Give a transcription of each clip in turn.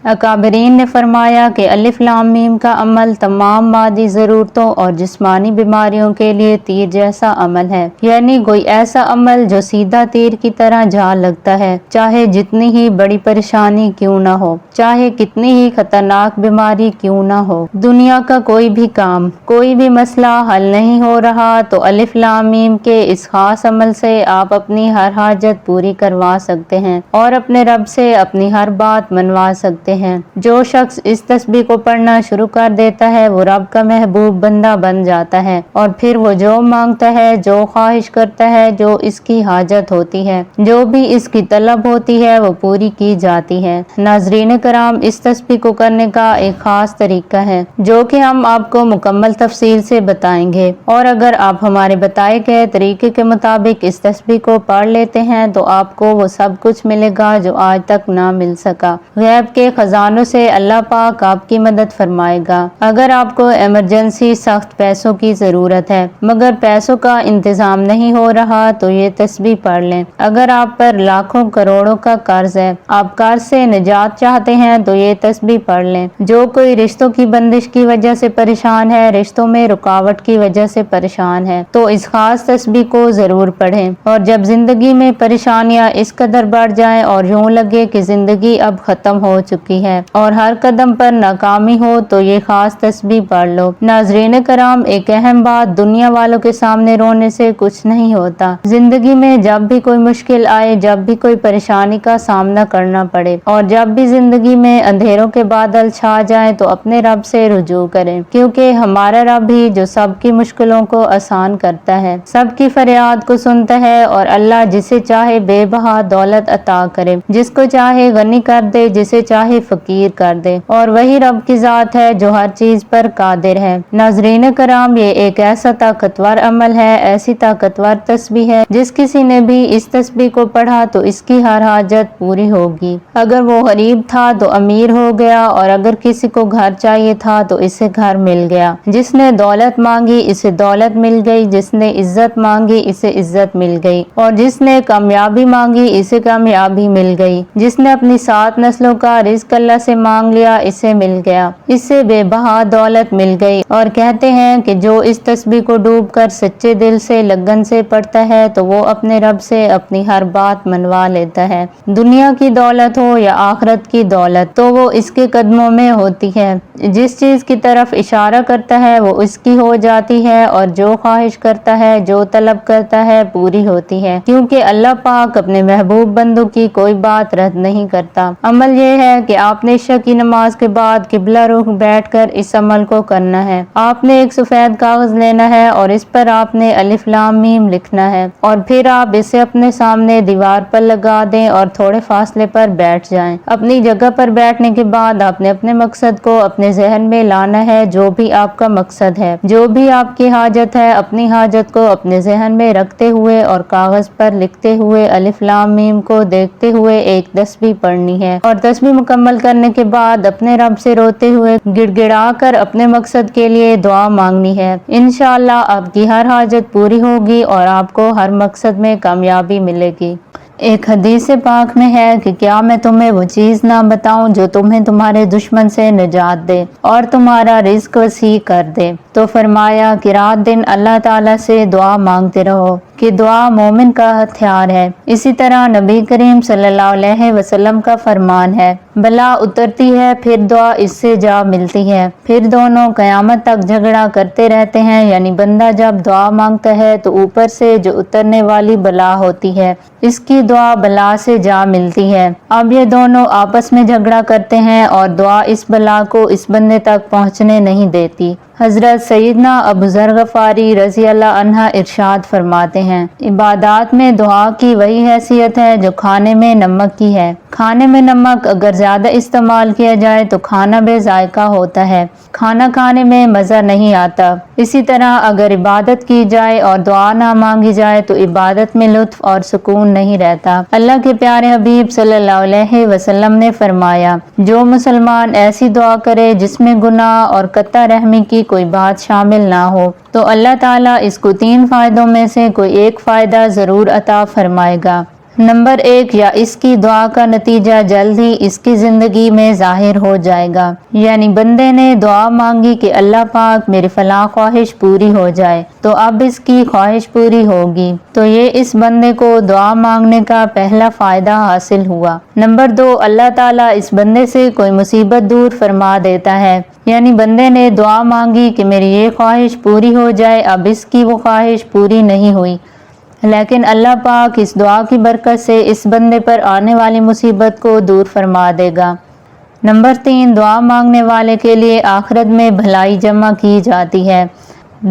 اکابرین نے فرمایا کہ الف لام میم کا عمل تمام مادی ضرورتوں اور جسمانی بیماریوں کے لیے تیر جیسا عمل ہے، یعنی کوئی ایسا عمل جو سیدھا تیر کی طرح جا لگتا ہے، چاہے جتنی ہی بڑی پریشانی کیوں نہ ہو، چاہے کتنی ہی خطرناک بیماری کیوں نہ ہو۔ دنیا کا کوئی بھی کام، کوئی بھی مسئلہ حل نہیں ہو رہا تو الف لام میم کے اس خاص عمل سے آپ اپنی ہر حاجت پوری کروا سکتے ہیں اور اپنے رب سے اپنی ہر بات منوا سکتے ہیں۔ جو شخص اس تسبیح کو پڑھنا شروع کر دیتا ہے وہ رب کا محبوب بندہ بن جاتا ہے، اور پھر وہ جو مانگتا ہے، جو خواہش کرتا ہے، جو اس کی حاجت ہوتی ہے، جو بھی اس کی طلب ہوتی ہے، وہ پوری کی جاتی ہے۔ ناظرین کرام، اس تسبیح کو کرنے کا ایک خاص طریقہ ہے جو کہ ہم آپ کو مکمل تفصیل سے بتائیں گے، اور اگر آپ ہمارے بتائے گئے طریقے کے مطابق اس تسبیح کو پڑھ لیتے ہیں تو آپ کو وہ سب کچھ ملے گا جو آج تک نہ مل سکا۔ غیب کے خزانوں سے اللہ پاک آپ کی مدد فرمائے گا۔ اگر آپ کو ایمرجنسی سخت پیسوں کی ضرورت ہے مگر پیسوں کا انتظام نہیں ہو رہا تو یہ تسبیح پڑھ لیں۔ اگر آپ پر لاکھوں کروڑوں کا قرض ہے، آپ قرض سے نجات چاہتے ہیں تو یہ تسبیح پڑھ لیں۔ جو کوئی رشتوں کی بندش کی وجہ سے پریشان ہے، رشتوں میں رکاوٹ کی وجہ سے پریشان ہے تو اس خاص تسبیح کو ضرور پڑھیں، اور جب زندگی میں پریشانیاں اس قدر بڑھ جائیں اور یوں لگے کہ زندگی اب ختم ہو چکی ہے اور ہر قدم پر ناکامی ہو تو یہ خاص تسبیح پڑھ لو۔ ناظرین کرام، ایک اہم بات، دنیا والوں کے سامنے رونے سے کچھ نہیں ہوتا۔ زندگی میں جب بھی کوئی مشکل آئے، جب بھی کوئی پریشانی کا سامنا کرنا پڑے اور جب بھی زندگی میں اندھیروں کے بادل چھا جائیں تو اپنے رب سے رجوع کریں، کیونکہ ہمارا رب ہی جو سب کی مشکلوں کو آسان کرتا ہے، سب کی فریاد کو سنتا ہے، اور اللہ جسے چاہے بے بہا دولت عطا کرے، جس کو چاہے غنی کر دے، جسے چاہے فقیر کر دے، اور وہی رب کی ذات ہے جو ہر چیز پر قادر ہے۔ ناظرین کرام، یہ ایک ایسا طاقتور عمل ہے، ایسی طاقتور تسبیح ہے، جس کسی نے بھی اس تسبیح کو پڑھا تو اس کی ہر حاجت پوری ہوگی۔ اگر وہ غریب تھا تو امیر ہو گیا، اور اگر کسی کو گھر چاہیے تھا تو اسے گھر مل گیا، جس نے دولت مانگی اسے دولت مل گئی، جس نے عزت مانگی اسے عزت مل گئی، اور جس نے کامیابی مانگی اسے کامیابی مل گئی، جس نے اپنی 7 نسلوں کا رزق اللہ سے مانگ لیا اسے مل گیا، اسے بے بہا دولت مل گئی۔ اور کہتے ہیں کہ جو اس تسبیح کو ڈوب کر سچے دل سے لگن سے پڑھتا ہے تو وہ اپنے رب سے اپنی ہر بات منوا لیتا ہے، دنیا کی دولت ہو یا آخرت کی دولت تو وہ اس کے قدموں میں ہوتی ہے، جس چیز کی طرف اشارہ کرتا ہے وہ اس کی ہو جاتی ہے، اور جو خواہش کرتا ہے، جو طلب کرتا ہے پوری ہوتی ہے، کیونکہ اللہ پاک اپنے محبوب بندوں کی کوئی بات رد نہیں کرتا۔ عمل یہ ہے کہ آپ نے عشاء کی نماز کے بعد قبلہ رخ بیٹھ کر اس عمل کو کرنا ہے۔ آپ نے ایک سفید کاغذ لینا ہے اور اس پر آپ نے الف لام میم لکھنا ہے، اور پھر آپ اسے اپنے سامنے دیوار پر لگا دیں اور تھوڑے فاصلے پر بیٹھ جائیں۔ اپنی جگہ پر بیٹھنے کے بعد آپ نے اپنے مقصد کو اپنے ذہن میں لانا ہے، جو بھی آپ کا مقصد ہے، جو بھی آپ کی حاجت ہے، اپنی حاجت کو اپنے ذہن میں رکھتے ہوئے اور کاغذ پر لکھتے ہوئے الف لام میم کو دیکھتے ہوئے ایک تسبیح پڑھنی ہے، اور تسبیح مکمل کرنے کے بعد اپنے رب سے روتے ہوئے گڑ گڑا کر اپنے مقصد کے لیے دعا مانگنی ہے۔ انشاءاللہ آپ کی ہر حاجت پوری ہوگی اور آپ کو ہر مقصد میں کامیابی ملے گی۔ ایک حدیث پاک میں ہے کہ کیا میں تمہیں وہ چیز نہ بتاؤں جو تمہیں تمہارے دشمن سے نجات دے اور تمہارا رزق وسیع کر دے؟ تو فرمایا کہ رات دن اللہ تعالیٰ سے دعا مانگتے رہو، کہ دعا مومن کا ہتھیار ہے۔ اسی طرح نبی کریم صلی اللہ علیہ وسلم کا فرمان ہے، بلا اترتی ہے پھر دعا اس سے جا ملتی ہے، پھر دونوں قیامت تک جھگڑا کرتے رہتے ہیں، یعنی بندہ جب دعا مانگتا ہے تو اوپر سے جو اترنے والی بلا ہوتی ہے اس کی دعا بلا سے جا ملتی ہے، اب یہ دونوں آپس میں جھگڑا کرتے ہیں اور دعا اس بلا کو اس بندے تک پہنچنے نہیں دیتی۔ حضرت سیدنا ابو ذر غفاری رضی اللہ عنہ ارشاد فرماتے ہیں، عبادات میں دعا کی وہی حیثیت ہے جو کھانے میں نمک کی ہے۔ کھانے میں نمک اگر زیادہ استعمال کیا جائے تو کھانا بے ذائقہ ہوتا ہے، کھانا کھانے میں مزہ نہیں آتا۔ اسی طرح اگر عبادت کی جائے اور دعا نہ مانگی جائے تو عبادت میں لطف اور سکون نہیں رہتا۔ اللہ کے پیارے حبیب صلی اللہ علیہ وسلم نے فرمایا، جو مسلمان ایسی دعا کرے جس میں گناہ اور قطع رحمی کی کوئی بات شامل نہ ہو تو اللہ تعالیٰ اس کو 3 فائدوں میں سے کوئی ایک فائدہ ضرور عطا فرمائے گا۔ نمبر 1 یا اس کی دعا کا نتیجہ جلد ہی اس کی زندگی میں ظاہر ہو جائے گا، یعنی بندے نے دعا مانگی کہ اللہ پاک میری فلاں خواہش پوری ہو جائے، تو اب اس کی خواہش پوری ہوگی، تو یہ اس بندے کو دعا مانگنے کا پہلا فائدہ حاصل ہوا۔ نمبر 2 اللہ تعالیٰ اس بندے سے کوئی مصیبت دور فرما دیتا ہے، یعنی بندے نے دعا مانگی کہ میری یہ خواہش پوری ہو جائے، اب اس کی وہ خواہش پوری نہیں ہوئی، لیکن اللہ پاک اس دعا کی برکت سے اس بندے پر آنے والی مصیبت کو دور فرما دے گا۔ نمبر 3 دعا مانگنے والے کے لیے آخرت میں بھلائی جمع کی جاتی ہے۔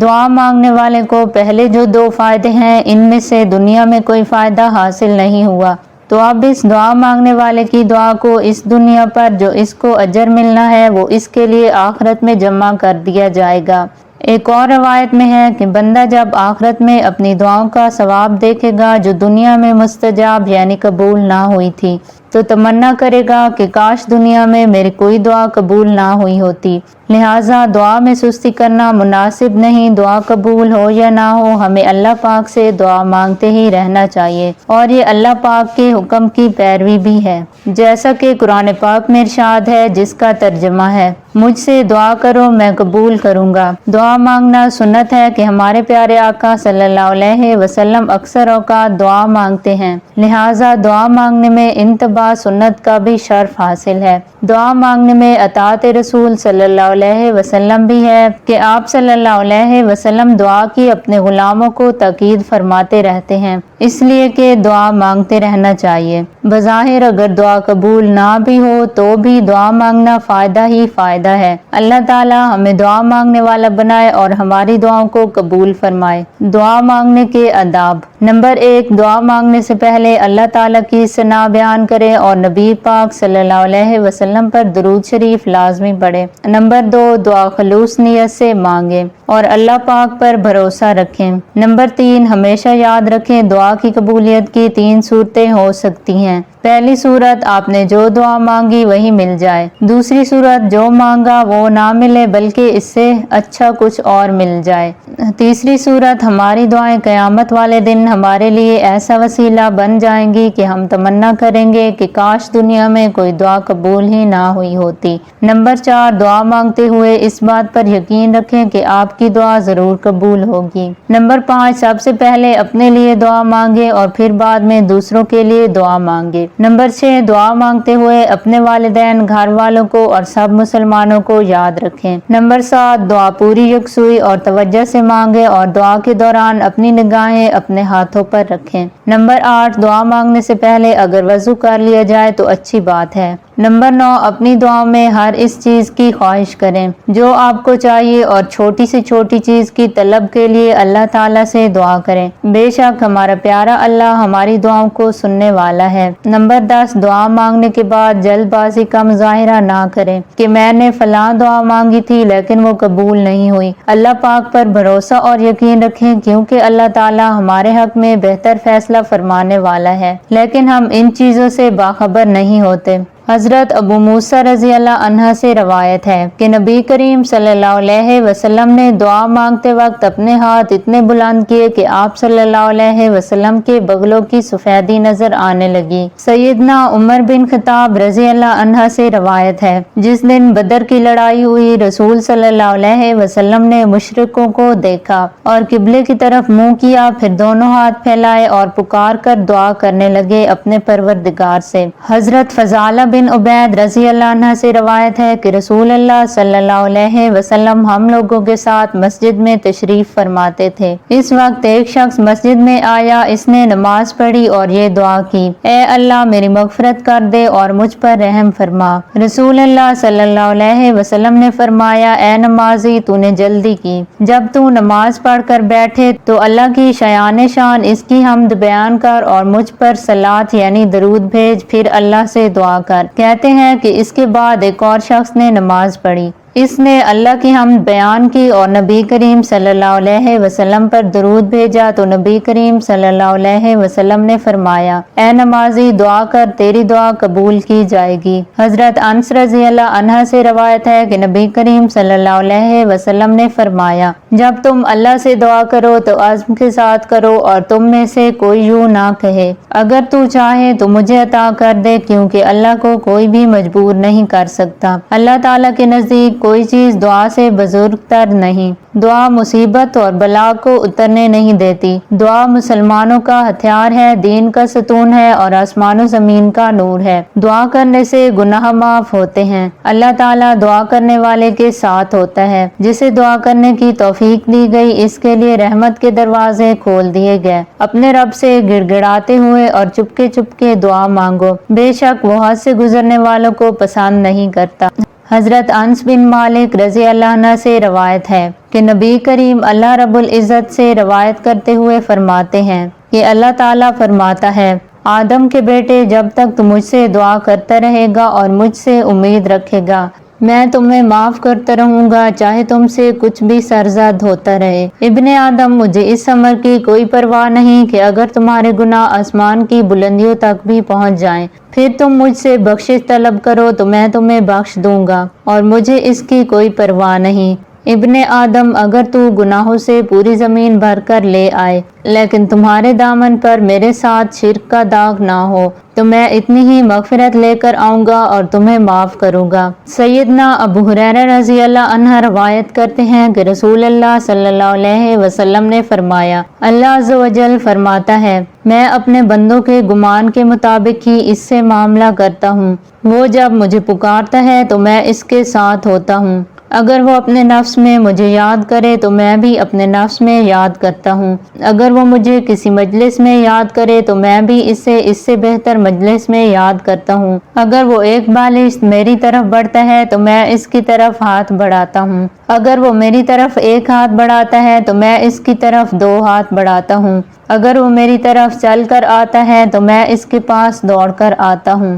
دعا مانگنے والے کو پہلے جو 2 فائدے ہیں، ان میں سے دنیا میں کوئی فائدہ حاصل نہیں ہوا، تو اب اس دعا مانگنے والے کی دعا کو اس دنیا پر جو اس کو اجر ملنا ہے وہ اس کے لیے آخرت میں جمع کر دیا جائے گا۔ ایک اور روایت میں ہے کہ بندہ جب آخرت میں اپنی دعاؤں کا ثواب دیکھے گا جو دنیا میں مستجاب یعنی قبول نہ ہوئی تھی، تو تمنا کرے گا کہ کاش دنیا میں میری کوئی دعا قبول نہ ہوئی ہوتی۔ لہٰذا دعا میں سستی کرنا مناسب نہیں، دعا قبول ہو یا نہ ہو ہمیں اللہ پاک سے دعا مانگتے ہی رہنا چاہیے، اور یہ اللہ پاک کے حکم کی پیروی بھی ہے، جیسا کہ قرآن پاک میں ارشاد ہے، جس کا ترجمہ ہے مجھ سے دعا کرو میں قبول کروں گا۔ دعا مانگنا سنت ہے کہ ہمارے پیارے آقا صلی اللہ علیہ وسلم اکثر اوقات دعا مانگتے ہیں، لہٰذا دعا مانگنے میں انتباہ سنت کا بھی شرف حاصل ہے۔ دعا مانگنے میں اطاعت رسول صلی اللہ علیہ وسلم بھی ہے کہ آپ صلی اللہ علیہ وسلم دعا کی اپنے غلاموں کو تاکید فرماتے رہتے ہیں، اس لیے کہ دعا مانگتے رہنا چاہیے۔ بظاہر اگر دعا قبول نہ بھی ہو تو بھی دعا مانگنا فائدہ ہی فائدہ ہے۔ اللہ تعالی ہمیں دعا مانگنے والا بنائے اور ہماری دعاؤں کو قبول فرمائے۔ دعا مانگنے کے آداب۔ نمبر 1 دعا مانگنے سے پہلے اللہ تعالیٰ کی ثنا بیان کرے اور نبی پاک صلی اللہ علیہ وسلم پر درود شریف لازمی پڑھے۔ نمبر 2 دعا خلوص نیت سے مانگے اور اللہ پاک پر بھروسہ رکھیں۔ نمبر 3 ہمیشہ یاد رکھیں دعا کی قبولیت کی 3 صورتیں ہو سکتی ہیں۔ پہلی صورت آپ نے جو دعا مانگی وہی مل جائے، دوسری صورت جو مانگا وہ نہ ملے بلکہ اس سے اچھا کچھ اور مل جائے، تیسری صورت ہماری دعائیں قیامت والے دن ہمارے لیے ایسا وسیلہ بن جائیں گی کہ ہم تمنا کریں گے کہ کاش دنیا میں کوئی دعا قبول ہی نہ ہوئی ہوتی۔ نمبر 4 دعا مانگتے ہوئے اس بات پر یقین رکھیں کہ آپ کی دعا ضرور قبول ہوگی۔ نمبر 5 سب سے پہلے اپنے لیے دعا مانگے اور پھر بعد میں دوسروں کے لیے دعا مانگے۔ نمبر 6 دعا مانگتے ہوئے اپنے والدین، گھر والوں کو اور سب مسلمانوں کو یاد رکھیں۔ نمبر 7 دعا پوری یکسوئی اور توجہ سے مانگے اور دعا کے دوران اپنی نگاہیں اپنے ہاتھوں پر رکھیں۔ نمبر 8 دعا مانگنے سے پہلے اگر وضو کر لیا جائے تو اچھی بات ہے۔ نمبر 9 اپنی دعاؤں میں ہر اس چیز کی خواہش کریں جو آپ کو چاہیے اور چھوٹی سے چھوٹی چیز کی طلب کے لیے اللہ تعالیٰ سے دعا کریں، بے شک ہمارا پیارا اللہ ہماری دعاؤں کو سننے والا ہے۔ نمبر 10 دعا مانگنے کے بعد جلد بازی کا مظاہرہ نہ کریں کہ میں نے فلاں دعا مانگی تھی لیکن وہ قبول نہیں ہوئی۔ اللہ پاک پر بھروسہ اور یقین رکھیں کیونکہ اللہ تعالیٰ ہمارے حق میں بہتر فیصلہ فرمانے والا ہے، لیکن ہم ان چیزوں سے باخبر نہیں ہوتے۔ حضرت ابو موسیٰ رضی اللہ عنہ سے روایت ہے کہ نبی کریم صلی اللہ علیہ وسلم نے دعا مانگتے وقت اپنے ہاتھ اتنے بلند کیے کہ آپ صلی اللہ علیہ وسلم کے بغلوں کی سفیدی نظر آنے لگی۔ سیدنا عمر بن خطاب رضی اللہ عنہ سے روایت ہے جس دن بدر کی لڑائی ہوئی رسول صلی اللہ علیہ وسلم نے مشرکوں کو دیکھا اور قبلے کی طرف منہ کیا، پھر دونوں ہاتھ پھیلائے اور پکار کر دعا کرنے لگے اپنے پروردگار سے۔ حضرت فضالہ بن عبید رضی اللہ عنہ سے روایت ہے کہ رسول اللہ صلی اللہ علیہ وسلم ہم لوگوں کے ساتھ مسجد میں تشریف فرماتے تھے۔ اس وقت ایک شخص مسجد میں آیا، اس نے نماز پڑھی اور یہ دعا کی، اے اللہ میری مغفرت کر دے اور مجھ پر رحم فرما۔ رسول اللہ صلی اللہ علیہ وسلم نے فرمایا، اے نمازی تو نے جلدی کی، جب تو نماز پڑھ کر بیٹھے تو اللہ کی شایان شان اس کی حمد بیان کر اور مجھ پر صلات یعنی درود بھیج، پھر اللہ سے دعا کر۔ کہتے ہیں کہ اس کے بعد ایک اور شخص نے نماز پڑھی، اس نے اللہ کی حمد بیان کی اور نبی کریم صلی اللہ علیہ وسلم پر درود بھیجا تو نبی کریم صلی اللہ علیہ وسلم نے فرمایا، اے نمازی دعا کر، تیری دعا قبول کی جائے گی۔ حضرت انس رضی اللہ عنہ سے روایت ہے کہ نبی کریم صلی اللہ علیہ وسلم نے فرمایا، جب تم اللہ سے دعا کرو تو عزم کے ساتھ کرو اور تم میں سے کوئی یوں نہ کہے، اگر تو چاہے تو مجھے عطا کر دے، کیونکہ اللہ کو کوئی بھی مجبور نہیں کر سکتا۔ اللہ تعالیٰ کے نزدیک کوئی چیز دعا سے بزرگ تر نہیں۔ دعا مصیبت اور بلا کو اترنے نہیں دیتی۔ دعا مسلمانوں کا ہتھیار ہے، دین کا ستون ہے اور آسمان و زمین کا نور ہے۔ دعا کرنے سے گناہ معاف ہوتے ہیں۔ اللہ تعالیٰ دعا کرنے والے کے ساتھ ہوتا ہے۔ جسے دعا کرنے کی توفیق دی گئی، اس کے لیے رحمت کے دروازے کھول دیے گئے۔ اپنے رب سے گڑ گڑاتے ہوئے اور چپکے چپکے دعا مانگو، بے شک وہ حد سے گزرنے والوں کو پسند نہیں کرتا۔ حضرت انس بن مالک رضی اللہ عنہ سے روایت ہے کہ نبی کریم اللہ رب العزت سے روایت کرتے ہوئے فرماتے ہیں کہ اللہ تعالیٰ فرماتا ہے، آدم کے بیٹے، جب تک تو مجھ سے دعا کرتا رہے گا اور مجھ سے امید رکھے گا، میں تمہیں معاف کرتا رہوں گا، چاہے تم سے کچھ بھی سرزد ہوتا رہے۔ ابن آدم، مجھے اس امر کی کوئی پرواہ نہیں کہ اگر تمہارے گناہ آسمان کی بلندیوں تک بھی پہنچ جائیں، پھر تم مجھ سے بخشش طلب کرو تو میں تمہیں بخش دوں گا، اور مجھے اس کی کوئی پرواہ نہیں۔ ابن آدم، اگر تو گناہوں سے پوری زمین بھر کر لے آئے لیکن تمہارے دامن پر میرے ساتھ شرک کا داغ نہ ہو تو میں اتنی ہی مغفرت لے کر آؤں گا اور تمہیں معاف کروں گا۔ سیدنا ابو ہریرہ رضی اللہ عنہ روایت کرتے ہیں کہ رسول اللہ صلی اللہ علیہ وسلم نے فرمایا، اللہ عز و جل فرماتا ہے، میں اپنے بندوں کے گمان کے مطابق ہی اس سے معاملہ کرتا ہوں۔ وہ جب مجھے پکارتا ہے تو میں اس کے ساتھ ہوتا ہوں۔ اگر وہ اپنے نفس میں مجھے یاد کرے تو میں بھی اپنے نفس میں یاد کرتا ہوں۔ اگر وہ مجھے کسی مجلس میں یاد کرے تو میں بھی اس سے بہتر مجلس میں یاد کرتا ہوں۔ اگر وہ ایک بالش میری طرف بڑھتا ہے تو میں اس کی طرف ہاتھ بڑھاتا ہوں۔ اگر وہ میری طرف ایک ہاتھ بڑھاتا ہے تو میں اس کی طرف 2 ہاتھ بڑھاتا ہوں۔ اگر وہ میری طرف چل کر آتا ہے تو میں اس کے پاس دوڑ کر آتا ہوں۔